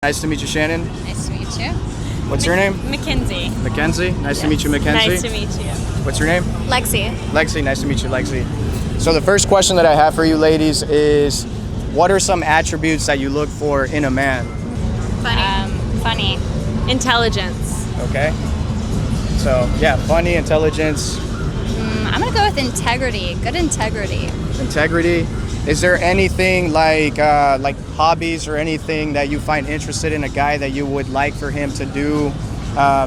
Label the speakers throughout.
Speaker 1: Nice to meet you, Shannon.
Speaker 2: Nice to meet you.
Speaker 1: What's your name?
Speaker 3: Mackenzie.
Speaker 1: Mackenzie. Nice to meet you, Mackenzie.
Speaker 3: Nice to meet you.
Speaker 1: What's your name?
Speaker 2: Lexi.
Speaker 1: Lexi. Nice to meet you, Lexi. So the first question that I have for you ladies is, what are some attributes that you look for in a man?
Speaker 2: Funny.
Speaker 3: Intelligence.
Speaker 1: Okay. So yeah, funny, intelligence,
Speaker 2: I'm gonna go with integrity. Good integrity.
Speaker 1: integrity. Is there anything like hobbies or anything that you find interested in a guy that you would like for him to do?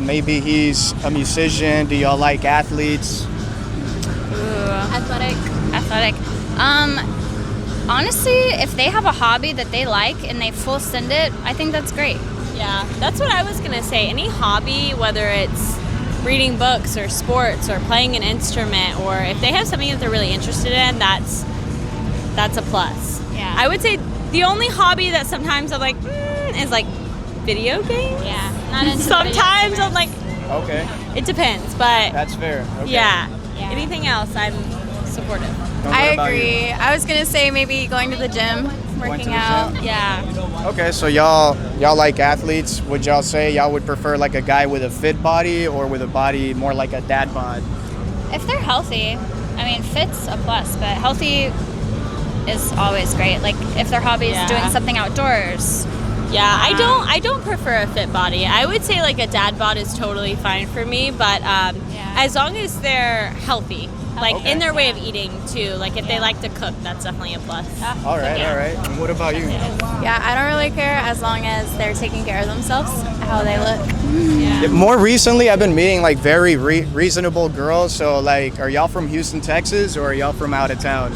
Speaker 1: Maybe he's a musician. Do y'all like athletes?
Speaker 2: Athletic. Honestly, if they have a hobby that they like and they full send it, I think that's great.
Speaker 3: Yeah, that's what I was gonna say. Any hobby, whether it's reading books or sports or playing an instrument, or if they have something that they're really interested in, that's a plus.
Speaker 2: Yeah.
Speaker 3: I would say the only hobby that sometimes I'm like, is like video games.
Speaker 2: Yeah. Not into
Speaker 3: Sometimes I'm like,
Speaker 1: Okay,
Speaker 3: it depends, but
Speaker 1: that's fair. Okay.
Speaker 3: yeah.
Speaker 2: Yeah.
Speaker 3: Anything else, I'm supportive.
Speaker 1: What
Speaker 4: I
Speaker 1: about you?
Speaker 4: agree. I was gonna say maybe going to the gym,
Speaker 1: Going to
Speaker 4: working
Speaker 1: the
Speaker 4: out.
Speaker 1: gym?
Speaker 3: Yeah.
Speaker 1: Okay, so y'all like athletes. Would y'all say y'all would prefer like a guy with a fit body or with a body more like a dad bod?
Speaker 2: If they're healthy, I mean, fit's a plus, but healthy is always great. Like if their hobby is
Speaker 3: Yeah.
Speaker 2: doing something outdoors.
Speaker 3: Yeah, I don't prefer a fit body. I would say like a dad bod is totally fine for me, but as long as they're healthy, like
Speaker 1: Okay.
Speaker 3: in their way of eating too. Like if they like to cook, that's definitely a plus.
Speaker 1: All right, all right. And what about you?
Speaker 4: Yeah, I don't really care as long as they're taking care of themselves, how they look.
Speaker 1: Yeah, more recently, I've been meeting like very reasonable girls. So like, are y'all from Houston, Texas, or are y'all from out of town?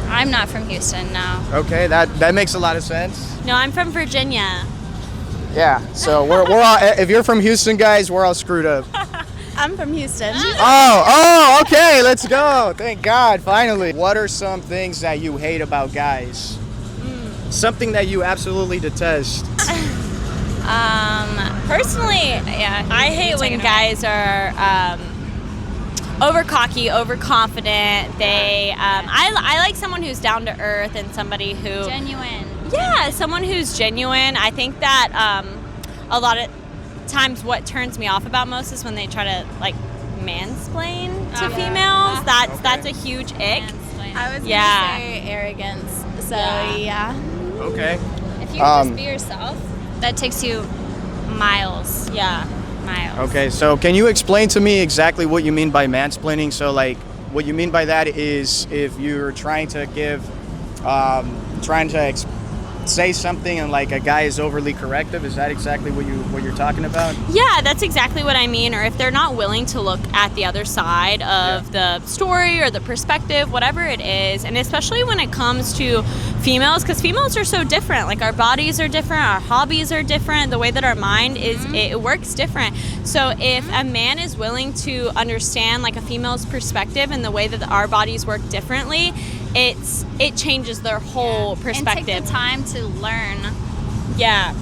Speaker 2: I'm not from Houston, no.
Speaker 1: Okay, that makes a lot of sense.
Speaker 3: No, I'm from Virginia.
Speaker 1: Yeah. So we're all. If you're from Houston, guys, we're all screwed up.
Speaker 4: I'm from Houston.
Speaker 1: Oh, okay. Let's go. Thank God, finally. What are some things that you hate about guys? Something that you absolutely detest.
Speaker 3: Personally,
Speaker 2: Yeah.
Speaker 3: I hate when guys are over cocky, overconfident. They, I like someone who's down to earth and somebody who,
Speaker 2: Genuine.
Speaker 3: yeah, someone who's genuine. I think that a lot of times what turns me off about most is when they try to like mansplain to females. That's a huge ick.
Speaker 4: I was gonna
Speaker 3: Yeah.
Speaker 4: say arrogance. So
Speaker 3: Yeah.
Speaker 4: yeah.
Speaker 1: Okay.
Speaker 2: If you just be yourself, that takes you miles.
Speaker 3: Yeah.
Speaker 2: Miles.
Speaker 1: Okay. So can you explain to me exactly what you mean by mansplaining? So like, what you mean by that is if you're trying to give, say something and like a guy is overly corrective. Is that exactly what you're talking about?
Speaker 3: Yeah, that's exactly what I mean. Or if they're not willing to look at the other side of the story or the perspective, whatever it is, and especially when it comes to females, because females are so different. Like our bodies are different, our hobbies are different, the way that our mind is, it works different. So if a man is willing to understand like a female's perspective and the way that our bodies work differently, it changes their whole perspective.
Speaker 2: And take the time to learn
Speaker 3: Yeah.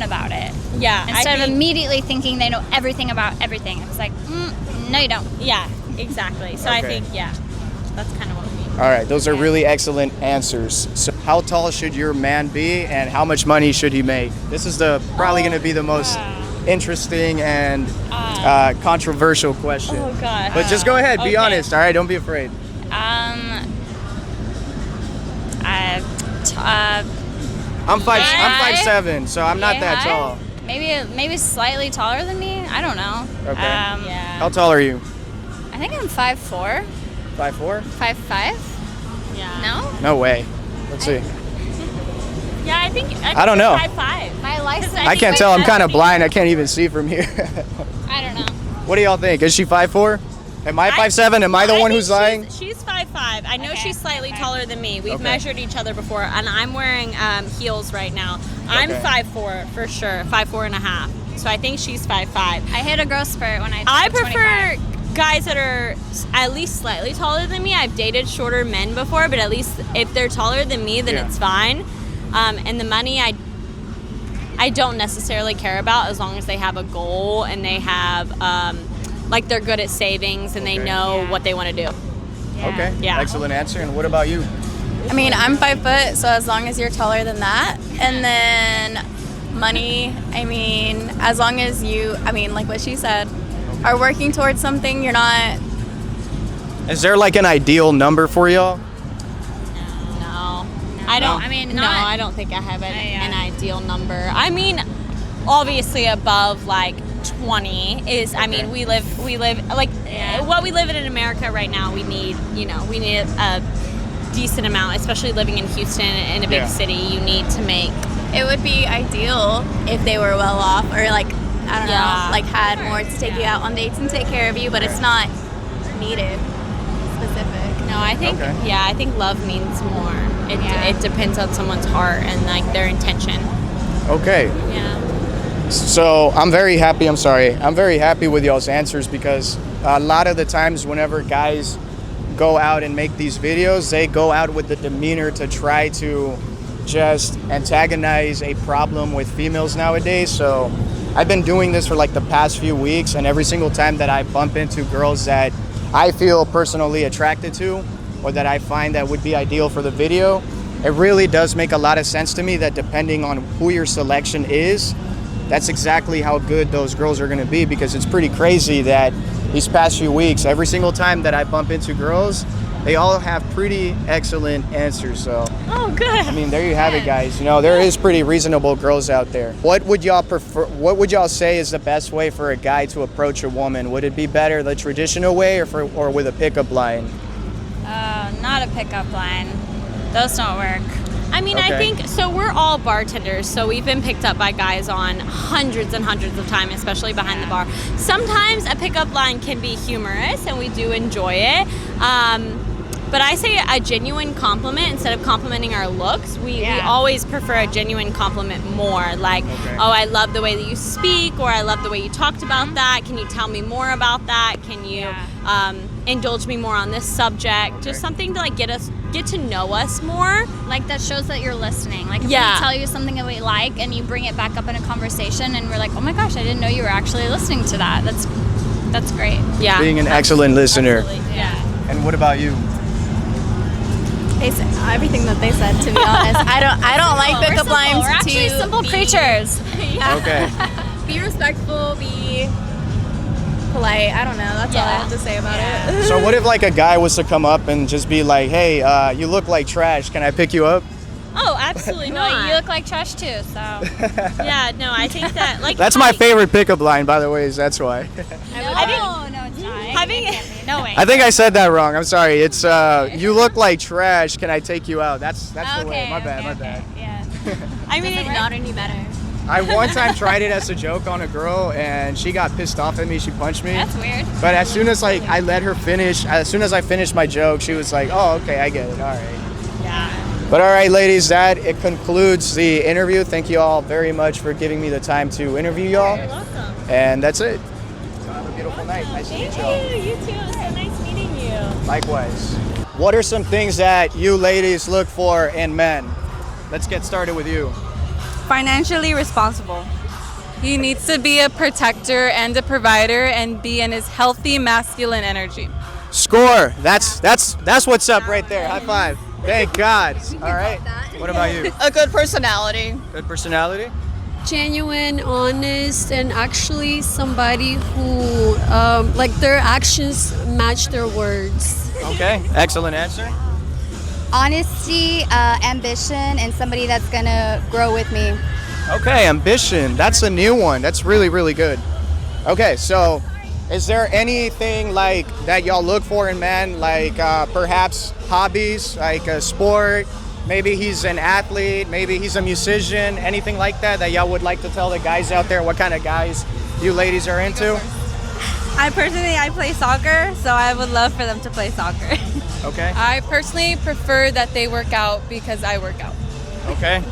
Speaker 2: about it.
Speaker 3: Yeah.
Speaker 2: Instead of immediately thinking they know everything about everything. It's like, no, you don't.
Speaker 3: Yeah, exactly. So I
Speaker 1: Okay.
Speaker 3: think, yeah, that's kind of what we mean.
Speaker 1: All right, those are really excellent answers. So how tall should your man be and how much money should he make? This is probably going to be the most interesting and controversial question.
Speaker 3: Oh, God.
Speaker 1: But just go ahead, be
Speaker 3: Okay.
Speaker 1: honest, all right? Don't be afraid. I'm 5'7", so I'm not that tall.
Speaker 2: Maybe slightly taller than me. I don't know.
Speaker 1: Okay.
Speaker 3: Yeah.
Speaker 1: How tall are you?
Speaker 2: I think I'm 5'4",
Speaker 1: 5'4"?
Speaker 2: 5'5".
Speaker 3: Yeah.
Speaker 2: No,
Speaker 1: No way. Let's see.
Speaker 3: Yeah, I think
Speaker 1: I don't know.
Speaker 3: 5'5".
Speaker 2: my license.
Speaker 1: I can't tell. I'm kind of blind. I can't even see from here.
Speaker 2: I don't know.
Speaker 1: What do y'all think? Is she 5'4"? Am I 5'7"? Am I the one who's lying?
Speaker 3: She's 5'5". I know
Speaker 2: Okay.
Speaker 3: she's slightly
Speaker 2: Okay.
Speaker 3: taller than me. We've
Speaker 1: Okay.
Speaker 3: measured each other before, and I'm wearing heels right now. I'm
Speaker 1: Okay.
Speaker 3: 5'4" for sure, 5'4" and a half. So I think she's 5'5".
Speaker 2: I hit a growth spurt when
Speaker 3: I
Speaker 2: turned 25.
Speaker 3: prefer guys that are at least slightly taller than me. I've dated shorter men before, but at least if they're taller than me, then
Speaker 1: Yeah.
Speaker 3: it's fine. And the money I don't necessarily care about as long as they have a goal and they have like they're good at savings and they
Speaker 1: Okay.
Speaker 3: know
Speaker 2: Yeah.
Speaker 3: what they want to do.
Speaker 2: Yeah.
Speaker 1: Okay.
Speaker 3: Yeah.
Speaker 1: Excellent answer. And what about you?
Speaker 4: I mean, I'm 5 foot, so as long as you're taller than that. And then money. I mean, as long as you, I mean, like what she said, are working towards something, you're not.
Speaker 1: Is there like an ideal number for y'all?
Speaker 3: No. I don't.
Speaker 2: I mean,
Speaker 3: no,
Speaker 2: not-
Speaker 3: I don't think I have
Speaker 2: yeah.
Speaker 3: an ideal number. I mean, obviously above like 20 is. I mean, we live like what we live in America right now. We need a decent amount, especially living in Houston in a big
Speaker 1: Yeah.
Speaker 3: city. You need to make.
Speaker 4: It would be ideal if they were well off, or like, I don't
Speaker 3: Yeah.
Speaker 4: know, like had more to take you out on dates and take care of you, but it's not needed specific.
Speaker 3: No, I think
Speaker 1: Okay.
Speaker 3: I think love means more. It depends on someone's heart and like their intention.
Speaker 1: Okay.
Speaker 3: Yeah.
Speaker 1: So I'm very happy. I'm very happy with y'all's answers, because a lot of the times whenever guys go out and make these videos, they go out with the demeanor to try to just antagonize a problem with females nowadays. So I've been doing this for like the past few weeks, and every single time that I bump into girls that I feel personally attracted to, or that I find that would be ideal for the video, it really does make a lot of sense to me that depending on who your selection is, that's exactly how good those girls are going to be. Because it's pretty crazy that these past few weeks, every single time that I bump into girls, they all have pretty excellent answers. So
Speaker 3: Oh, good.
Speaker 1: I mean, there you have it, guys. You know, there is pretty reasonable girls out there. What would y'all prefer? What would y'all say is the best way for a guy to approach a woman? Would it be better the traditional way, or with a pickup line?
Speaker 2: Not a pickup line. Those don't work.
Speaker 3: I mean, I
Speaker 1: Okay.
Speaker 3: think so. We're all bartenders, so we've been picked up by guys on hundreds and hundreds of times, especially behind the bar. Sometimes a pickup line can be humorous, and we do enjoy it. But I say a genuine compliment instead of complimenting our looks. We always prefer a genuine compliment more. Like, oh, I love the way that you speak, or I love the way you talked about that. Can you tell me more about that? Can you indulge me more on this subject? Just something to like get to know us more.
Speaker 2: Like, that shows that you're listening. Like, if
Speaker 3: Yeah.
Speaker 2: we tell you something that we like and you bring it back up in a conversation and we're like, oh my gosh, I didn't know you were actually listening to that. That's great.
Speaker 3: Yeah.
Speaker 1: Being an excellent listener.
Speaker 3: Absolutely. Yeah.
Speaker 1: And what about you?
Speaker 4: They said everything that they said. To be honest, I don't like
Speaker 2: We're
Speaker 4: pickup
Speaker 2: simple.
Speaker 4: lines.
Speaker 2: We're actually
Speaker 4: to
Speaker 2: simple
Speaker 4: be-
Speaker 2: creatures.
Speaker 4: Yeah.
Speaker 1: Okay.
Speaker 4: Be respectful. Be polite. I don't know. That's all I have to say about it.
Speaker 1: So what if like a guy was to come up and just be like, hey, you look like trash. Can I pick you up?
Speaker 3: Oh, absolutely
Speaker 2: Well,
Speaker 3: not.
Speaker 2: you look like trash too, so.
Speaker 3: Yeah, no, I think that like
Speaker 1: That's my favorite pickup line, by the way. Is that's why.
Speaker 2: No, it's not.
Speaker 3: Having
Speaker 2: No way.
Speaker 1: I think I said that wrong. I'm sorry. It's you look like trash. Can I take you out? That's the way. My bad.
Speaker 2: Yeah.
Speaker 3: I mean,
Speaker 4: Not any better.
Speaker 1: I one time tried it as a joke on a girl, and she got pissed off at me. She punched me.
Speaker 2: That's weird.
Speaker 1: But as soon as like I let her finish, as soon as I finished my joke, she was like, "Oh, okay, I get it. All right."
Speaker 3: yeah.
Speaker 1: But all right, ladies, it concludes the interview. Thank you all very much for giving me the time to interview y'all.
Speaker 3: You're welcome.
Speaker 1: And that's it. So have a beautiful night. Nice to meet
Speaker 3: Thank
Speaker 1: y'all.
Speaker 3: you. You too. It was so nice meeting you.
Speaker 1: Likewise. What are some things that you ladies look for in men? Let's get started with you.
Speaker 5: Financially responsible. He needs to be a protector and a provider and be in his healthy masculine energy.
Speaker 1: Score. That's what's up right there. High five. Thank God. All right. What about you?
Speaker 6: A good personality.
Speaker 1: Good personality?
Speaker 7: Genuine, honest, and actually somebody who like their actions match their words.
Speaker 1: Okay. Excellent answer.
Speaker 8: Honesty, ambition, and somebody that's gonna grow with me.
Speaker 1: Okay, ambition. That's a new one. That's really, really good. Okay, so is there anything like that y'all look for in men, like perhaps hobbies, like a sport? Maybe he's an athlete, maybe he's a musician, anything like that y'all would like to tell the guys out there what kind of guys you ladies are into?
Speaker 5: I play soccer, so I would love for them to play soccer.
Speaker 1: Okay,
Speaker 5: I personally prefer that they work out because I work out.
Speaker 1: okay.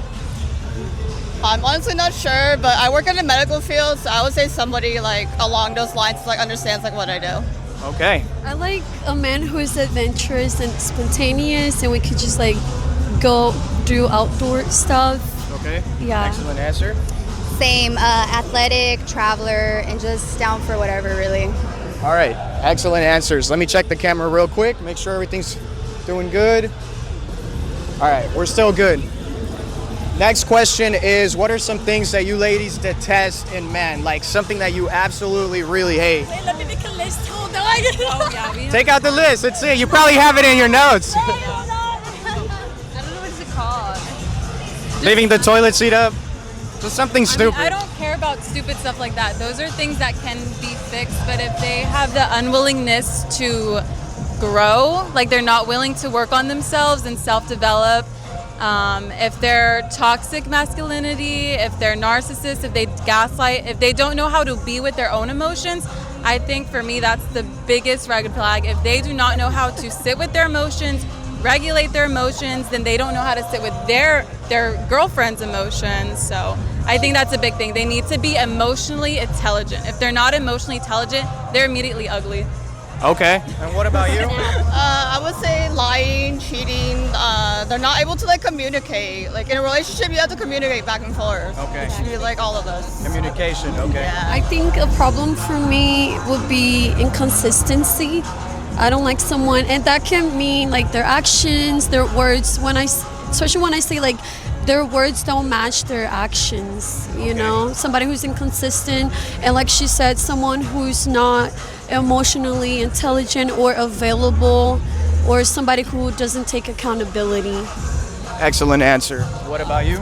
Speaker 6: I'm honestly not sure, but I work in the medical field, so I would say somebody like along those lines like understands like what I do.
Speaker 1: Okay,
Speaker 7: I like a man who is adventurous and spontaneous, and we could just like go do outdoor stuff.
Speaker 1: okay.
Speaker 7: Yeah.
Speaker 1: Excellent answer.
Speaker 8: Same, athletic, traveler, and just down for whatever, really.
Speaker 1: All right, excellent answers. Let me check the camera real quick, make sure everything's doing good. All right, we're still good. Next question is, what are some things that you ladies detest in men? Like something that you absolutely really hate.
Speaker 7: Wait, let me make a list. Hold on.
Speaker 5: Oh yeah, we have,
Speaker 1: Take out the list. Let's see. You probably have it in your notes.
Speaker 5: I don't know what is it called.
Speaker 1: Leaving the toilet seat up. Just something
Speaker 5: I mean,
Speaker 1: stupid.
Speaker 5: I don't care about stupid stuff like that. Those are things that can be fixed, but if they have the unwillingness to grow, like they're not willing to work on themselves and self-develop, if they're toxic masculinity, if they're narcissists, if they gaslight, if they don't know how to be with their own emotions, I think for me that's the biggest red flag. If they do not know how to sit with their emotions, regulate their emotions, then they don't know how to sit with their girlfriend's emotions. So I think that's a big thing. They need to be emotionally intelligent. If they're not emotionally intelligent, they're immediately ugly.
Speaker 1: Okay. And what about you?
Speaker 6: I would say lying, cheating. They're not able to like communicate. Like in a relationship, you have to communicate back and forth.
Speaker 1: Okay.
Speaker 6: It should be like all of us.
Speaker 1: Communication. Okay.
Speaker 7: I think a problem for me would be inconsistency. I don't like someone, and that can mean like their actions, their words. Especially when I say like their words don't match their actions, you know? Somebody who's inconsistent, and like she said, someone who's not emotionally intelligent or available, or somebody who doesn't take accountability.
Speaker 1: Excellent answer. What about you?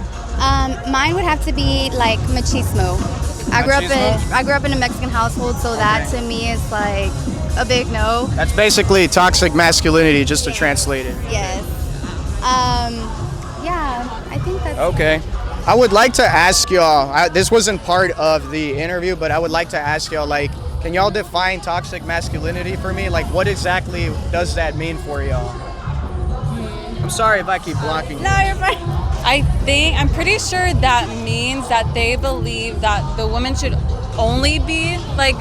Speaker 8: Mine would have to be like machismo. I grew up in a Mexican household, so that to me is like a big no.
Speaker 1: That's basically toxic masculinity, just to translate it.
Speaker 8: Yes. Yeah, I think that's
Speaker 1: Okay. I would like to ask y'all, this wasn't part of the interview, but I would like to ask y'all, like, can y'all define toxic masculinity for me? Like, what exactly does that mean for y'all? I'm sorry if I keep blocking you.
Speaker 5: No, you're fine. I'm pretty sure that means that they believe that the woman should only be like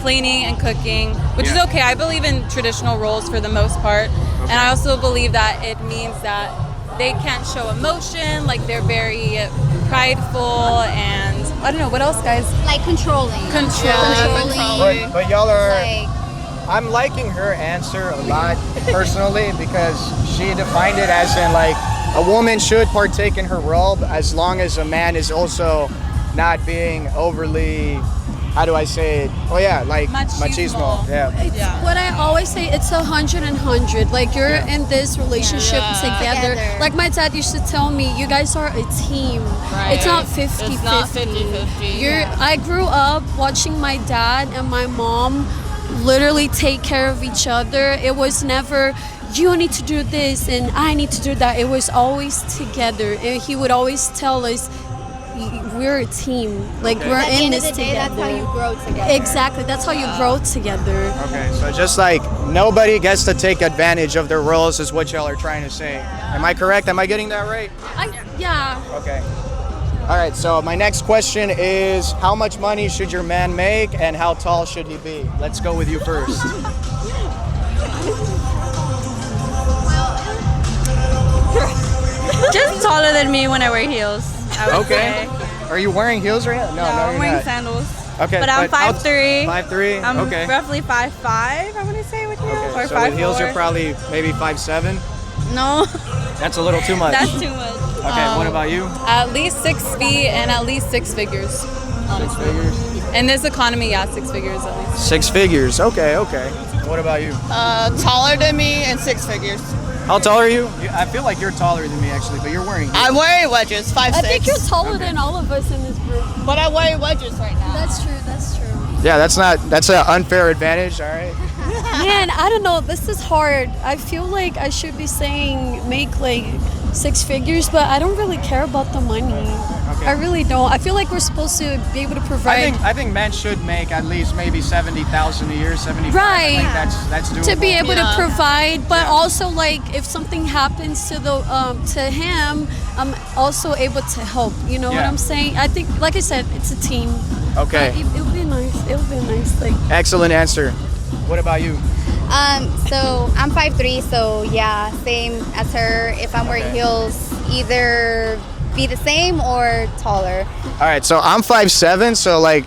Speaker 5: cleaning and cooking, which is okay. I believe in traditional roles for the most part. And I also believe that it means that they can't show emotion, like they're very prideful, and I don't know, what else, guys?
Speaker 8: like controlling.
Speaker 6: Controlling.
Speaker 1: But y'all are,
Speaker 8: Like,
Speaker 1: I'm liking her answer a lot personally, because she defined it as in like a woman should partake in her role as long as a man is also not being overly, how do I say it? Oh yeah, like machismo. Yeah.
Speaker 7: It's what I always say, it's 100 and 100. Like you're in this relationship together.
Speaker 8: Together.
Speaker 7: Like my dad used to tell me, you guys are a team. It's not 50-50.
Speaker 3: It's not 50-50.
Speaker 7: I grew up watching my dad and my mom literally take care of each other. It was never, you need to do this and I need to do that. It was always together. And he would always tell us, we're a team. Like we're
Speaker 8: at the
Speaker 7: in
Speaker 8: end
Speaker 7: this
Speaker 8: of the day,
Speaker 7: together.
Speaker 8: that's how you grow together.
Speaker 7: Exactly. That's how you grow together.
Speaker 1: Okay, so just like nobody gets to take advantage of their roles is what y'all are trying to say. Am I correct? Am I getting that right?
Speaker 7: Yeah.
Speaker 1: Okay. All right, so my next question is, how much money should your man make and how tall should he be? Let's go with you first.
Speaker 4: Just taller than me when I wear heels. I would
Speaker 1: Okay.
Speaker 4: say.
Speaker 1: Are you wearing heels right now? No,
Speaker 4: I'm
Speaker 1: you're
Speaker 4: wearing
Speaker 1: not.
Speaker 4: sandals.
Speaker 1: Okay,
Speaker 4: But I'm 5'3".
Speaker 1: 5'3"?
Speaker 4: I'm
Speaker 1: Okay.
Speaker 4: roughly 5'5", I want to say, with heels.
Speaker 1: Okay,
Speaker 4: Or
Speaker 1: so
Speaker 4: 5'4".
Speaker 1: with heels you're probably maybe 5'7".
Speaker 4: No,
Speaker 1: That's a little too much.
Speaker 4: that's too much.
Speaker 1: Okay, what about you?
Speaker 5: At least 6 feet and at least 6 figures.
Speaker 1: 6 figures.
Speaker 5: In this economy, yeah, 6 figures at least.
Speaker 1: 6 figures. Okay, okay. What about you?
Speaker 6: Taller than me and 6 figures.
Speaker 1: How tall are you? I feel like you're taller than me actually, but you're wearing heels.
Speaker 6: I'm wearing wedges, 5'6".
Speaker 7: I think you're taller than all of us in this group.
Speaker 6: But I'm wearing wedges right now.
Speaker 7: That's true. That's true.
Speaker 1: Yeah, that's an unfair advantage, all right?
Speaker 7: Man, I don't know. This is hard. I feel like I should be saying make like 6 figures, but I don't really care about the money.
Speaker 1: Okay.
Speaker 7: I really don't. I feel like we're supposed to be able to provide.
Speaker 1: I think men should make at least maybe 70,000 a year, 75.
Speaker 7: Right.
Speaker 1: I think that's doable.
Speaker 7: to be able
Speaker 6: Yeah.
Speaker 7: to provide, but also like if something happens to the to him, I'm also able to help. You know what
Speaker 1: Yeah.
Speaker 7: I'm saying? I think, like I said, it's a team.
Speaker 1: Okay.
Speaker 7: It would be nice. It would be nice. Like
Speaker 1: Excellent answer. What about you?
Speaker 8: So I'm 5'3", so yeah, same as her. If I'm wearing
Speaker 1: Okay.
Speaker 8: heels, either be the same or taller.
Speaker 1: All right, so I'm 5'7", so like,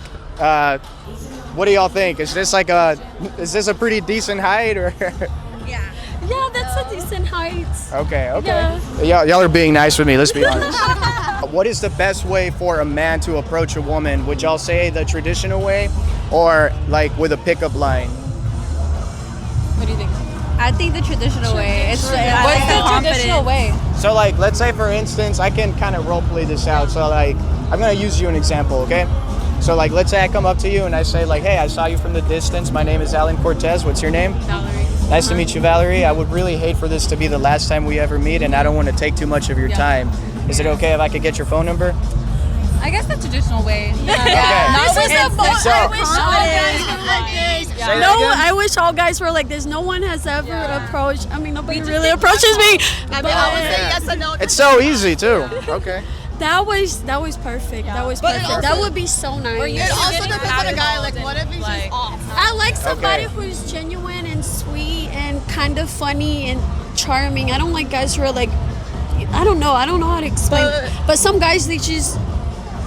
Speaker 1: what do y'all think? Is this a pretty decent height or?
Speaker 7: yeah, that's That's a decent height.
Speaker 1: Okay, okay.
Speaker 7: Yeah.
Speaker 1: Y'all are being nice with me, let's be honest. What is the best way for a man to approach a woman? Would y'all say the traditional way or like with a pickup line?
Speaker 5: What do you think?
Speaker 4: I think the traditional way. It's
Speaker 5: What's the traditional way?
Speaker 1: So like, let's say for instance, I can kind of role play this out. So like, I'm gonna use you an example, okay? So like, let's say I come up to you and I say like, hey, I saw you from the distance. My name is Alan Cortez. What's your name?
Speaker 5: Valerie.
Speaker 1: Nice to meet you, Valerie. I would really hate for this to be the last time we ever meet, and I don't want to take too much of your time. Is it okay if I could get your phone number?
Speaker 5: I guess the traditional way.
Speaker 1: Okay.
Speaker 5: Not
Speaker 7: This is the most.
Speaker 1: So-
Speaker 7: I wish all guys were like this.
Speaker 1: Say that
Speaker 7: No,
Speaker 1: again?
Speaker 7: I wish all guys were like this. No one has ever approached. I mean, nobody really approaches me.
Speaker 6: I mean, I would say yes and no.
Speaker 1: It's so easy too. Okay.
Speaker 7: That was perfect. That was
Speaker 6: But it
Speaker 7: perfect.
Speaker 6: also-
Speaker 7: That would be so nice.
Speaker 6: It also depends on the guy. Like, what if he's just off?
Speaker 7: I like somebody
Speaker 1: Okay.
Speaker 7: who's genuine and sweet and kind of funny and charming. I don't like guys who are like, I don't know how to explain. But some guys, they just,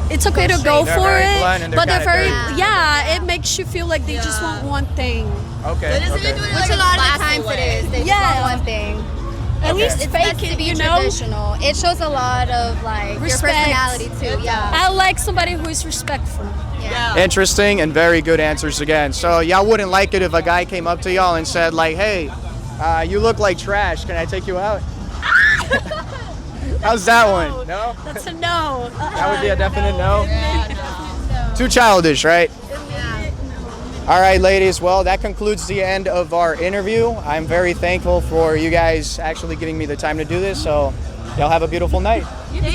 Speaker 7: it's okay to go
Speaker 1: They're
Speaker 7: for
Speaker 1: very
Speaker 7: it,
Speaker 1: blunt and they're
Speaker 7: but they're
Speaker 1: kinda
Speaker 7: very,
Speaker 1: dirty.
Speaker 7: yeah, it makes you feel like they just want one thing.
Speaker 1: Okay.
Speaker 6: But isn't
Speaker 1: okay.
Speaker 6: it doing
Speaker 8: Which
Speaker 6: like
Speaker 8: a lot of the
Speaker 6: classy
Speaker 8: times
Speaker 6: way?
Speaker 8: it is. They
Speaker 7: Yeah.
Speaker 8: just want one thing.
Speaker 7: At
Speaker 1: Okay.
Speaker 7: least
Speaker 8: It's
Speaker 7: fake
Speaker 8: best to
Speaker 7: it,
Speaker 8: be
Speaker 7: you know?
Speaker 8: traditional. It shows a lot of like
Speaker 7: Respect.
Speaker 8: your personality too. Yeah.
Speaker 7: I like somebody who is respectful.
Speaker 8: Yeah.
Speaker 1: Interesting and very good answers again. So y'all wouldn't like it if a guy came up to y'all and said like, hey, you look like trash. Can I take you out? How's that one? No?
Speaker 7: That's a no.
Speaker 1: That would be a definite no? Too childish, right? All right, ladies. Well, that concludes the end of our interview. I'm very thankful for you guys actually giving me the time to do this. So y'all have a beautiful night.
Speaker 5: You too.